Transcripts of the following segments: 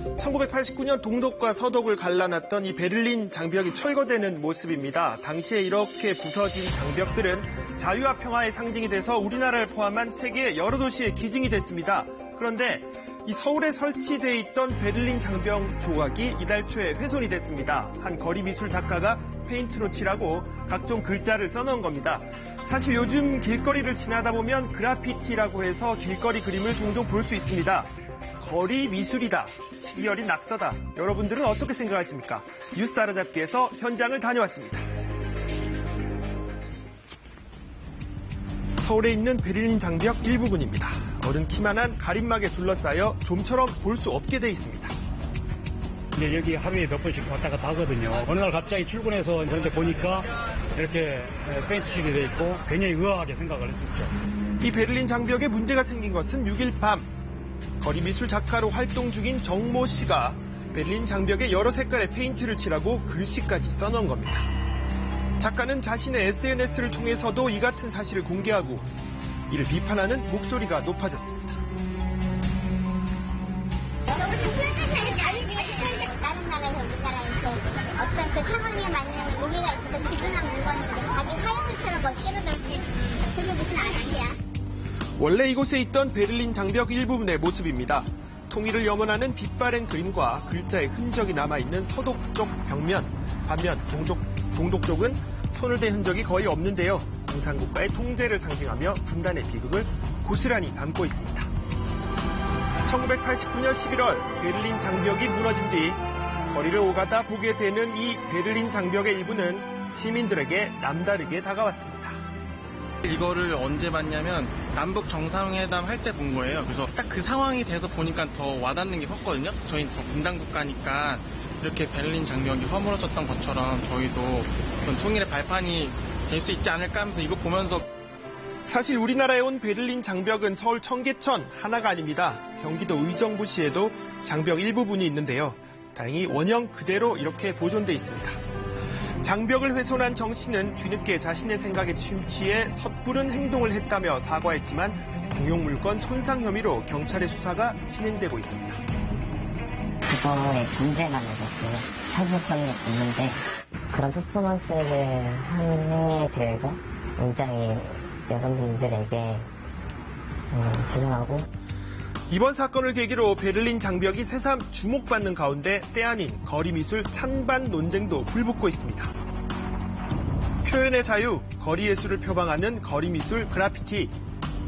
1989년 동독과 서독을 갈라놨던 이 베를린 장벽이 철거되는 모습입니다. 당시에 이렇게 부서진 장벽들은 자유와 평화의 상징이 돼서 우리나라를 포함한 세계 여러 도시의 기증이 됐습니다. 그런데 이 서울에 설치돼 있던 베를린 장벽 조각이 이달 초에 훼손이 됐습니다. 한 거리 미술 작가가 페인트로 칠하고 각종 글자를 써놓은 겁니다. 사실 요즘 길거리를 지나다 보면 그래피티라고 해서 길거리 그림을 종종 볼 수 있습니다. 거리 미술이다, 시기 어린 낙서다. 여러분들은 어떻게 생각하십니까? 뉴스 따라잡기에서 현장을 다녀왔습니다. 서울에 있는 베를린 장벽 일부분입니다. 어른 키만한 가림막에 둘러싸여 좀처럼 볼 수 없게 돼 있습니다. 이제 여기 하루에 몇 번씩 왔다 갔다 하거든요. 어느 날 갑자기 출근해서 이제 보니까 이렇게 페인트 칠이 돼 있고 굉장히 의아하게 생각을 했었죠. 이 베를린 장벽에 문제가 생긴 것은 6일 밤. 거리 미술 작가로 활동 중인 정모 씨가 베를린 장벽에 여러 색깔의 페인트를 칠하고 글씨까지 써놓은 겁니다. 작가는 자신의 SNS를 통해서도 이 같은 사실을 공개하고 이를 비판하는 목소리가 높아졌습니다. 자유지가 있어야 다른 나라에서 우리나라한테 어떤 그 상황에 맞는 무게가 있어서 귀중한 물건인데 자기 하영물처럼 멋대로 넣지 그게 무슨 아니야. 원래 이곳에 있던 베를린 장벽 일부분의 모습입니다. 통일을 염원하는 빛바랜 그림과 글자의 흔적이 남아있는 서독 쪽 벽면, 반면 동독 쪽은 손을 댄 흔적이 거의 없는데요. 공산국가의 통제를 상징하며 분단의 비극을 고스란히 담고 있습니다. 1989년 11월 베를린 장벽이 무너진 뒤 거리를 오가다 보게 되는 이 베를린 장벽의 일부는 시민들에게 남다르게 다가왔습니다. 이거를 언제 봤냐면 남북 정상회담 할 때 본 거예요. 그래서 딱 그 상황이 돼서 보니까 더 와닿는 게 컸거든요. 저희는 더 분단 국가니까 이렇게 베를린 장벽이 허물어졌던 것처럼 저희도 어떤 통일의 발판이 될 수 있지 않을까 하면서 이거 보면서 사실 우리나라에 온 베를린 장벽은 서울 청계천 하나가 아닙니다. 경기도 의정부시에도 장벽 일부분이 있는데요. 다행히 원형 그대로 이렇게 보존돼 있습니다. 장벽을 훼손한 정 씨는 뒤늦게 자신의 생각에 취해 섣부른 행동을 했다며 사과했지만 공용물건 손상 혐의로 경찰의 수사가 진행되고 있습니다. 그거의 존재만으로도 상징성이 있는데 그런 퍼포먼스를 한 행위에 대해서 굉장히 여러분들에게 죄송하고 이번 사건을 계기로 베를린 장벽이 새삼 주목받는 가운데 때 아닌 거리 미술 찬반 논쟁도 불붙고 있습니다. 표현의 자유, 거리 예술을 표방하는 거리 미술 그래피티.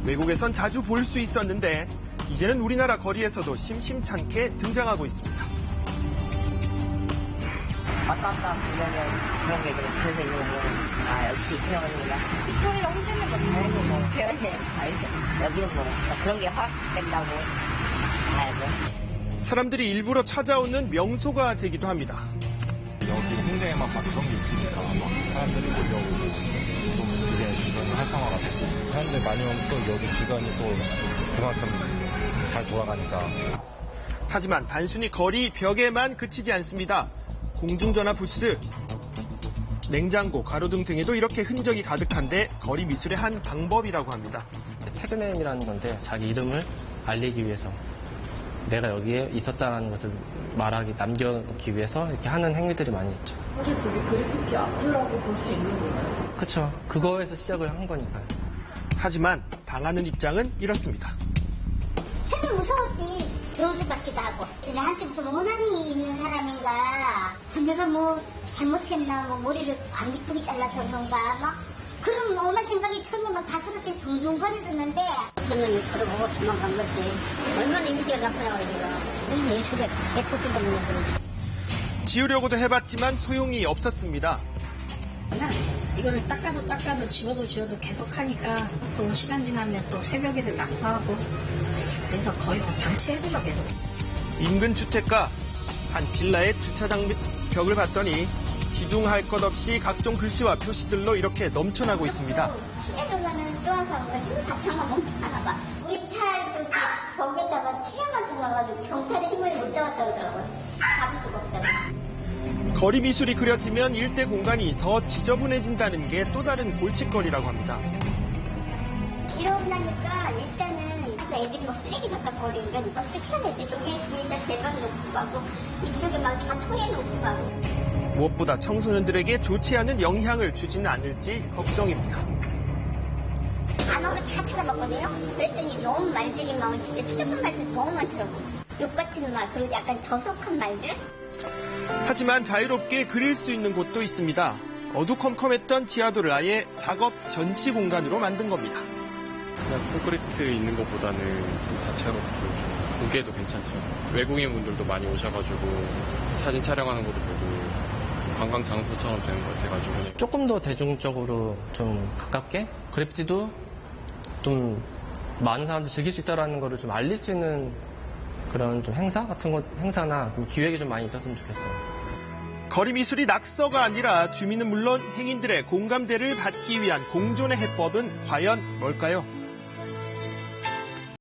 외국에선 자주 볼 수 있었는데 이제는 우리나라 거리에서도 심심찮게 등장하고 있습니다. 왔다 갔다 보면 그런 게 그려져 있는 거 보면 아 역시 이태원이구나. 이태원이 홍대는 뭐 당연히 뭐 표현의 자유 여기는 뭐 그런 게 허락된다고 봐야죠. 사람들이 일부러 찾아오는 명소가 되기도 합니다. 여기 홍대에만 막 그런 게 있으니까 막 사람들이 몰려오고 좀 그게 주변이 활성화가 되고 사람들 많이 오면 또 여기 주변이 또 그만큼 잘 돌아가니까. 하지만 단순히 거리 벽에만 그치지 않습니다. 공중전화 부스, 냉장고, 가로등 등에도 이렇게 흔적이 가득한데 거리 미술의 한 방법이라고 합니다. 태그네임이라는 건데 자기 이름을 알리기 위해서 내가 여기에 있었다는 것을 남겨놓기 위해서 이렇게 하는 행위들이 많이 있죠. 사실 그게 그래피티 아트라고 볼 수 있는 거예요? 그렇죠. 그거에서 시작을 한 거니까요. 하지만 당하는 입장은 이렇습니다. 정말 무서웠지. 저주 같기도 하고. 내한테 무슨 원한이 있는 사람인가. 내가 뭐 잘못했나. 뭐 머리를 안 이쁘게 잘라서 그런가. 막 그런 엄한 생각이 처음에 막 가슴이 둥둥거렸었는데 그러면 그러고 도망간 거지. 얼마나 인기가 나쁘냐고 이거. 예술에 예쁘기 때문에 그러지. 지우려고도 해봤지만 소용이 없었습니다. 이거를 닦아도 지워도 계속 하니까 또 시간 지나면 또 새벽에도 낙서하고 그래서 거의 방치해두죠 계속. 인근 주택가 한 빌라의 주차장 및 벽을 봤더니 기둥할 것 없이 각종 글씨와 표시들로 이렇게 넘쳐나고 있습니다. 칠해달라는 또 항상 지금 바탕만 멍하나 봐. 우리 차 벽에다가 칠해만 질러가지고 경찰이 힘을 못 잡았다고 그러더라고요. 잡을 수가 없다고. 거리 미술이 그려지면 일대 공간이 더 지저분해진다는 게 또 다른 골칫거리라고 합니다. 이러고 나니까 일단은 가니까 애들이 막 쓰레기 갖다 버리니까 막 술 취한 애들이 여기에다 대박 놓고 가고 이쪽에 막 다 토해 놓고 가고. 무엇보다 청소년들에게 좋지 않은 영향을 주지는 않을지 걱정입니다. 단어를 다 찾아봤거든요. 그랬더니 너무 말들이 막 진짜 추접한 말들 너무 많더라고요. 욕 같은 말, 그리고 약간 저속한 말들. 하지만 자유롭게 그릴 수 있는 곳도 있습니다. 어두컴컴했던 지하도를 아예 작업 전시 공간으로 만든 겁니다. 그냥 콘크리트 있는 것보다는 좀 다채롭고 좀 보기에도 괜찮죠. 외국인 분들도 많이 오셔가지고 사진 촬영하는 것도 보고 관광 장소처럼 되는 것 같아가지고 조금 더 대중적으로 좀 가깝게 그래피티도 좀 많은 사람들이 즐길 수 있다는 거를 좀 알릴 수 있는 그런 좀 행사 같은 것, 행사나 좀 기획이 좀 많이 있었으면 좋겠어요. 거리 미술이 낙서가 아니라 주민은 물론 행인들의 공감대를 받기 위한 공존의 해법은 과연 뭘까요?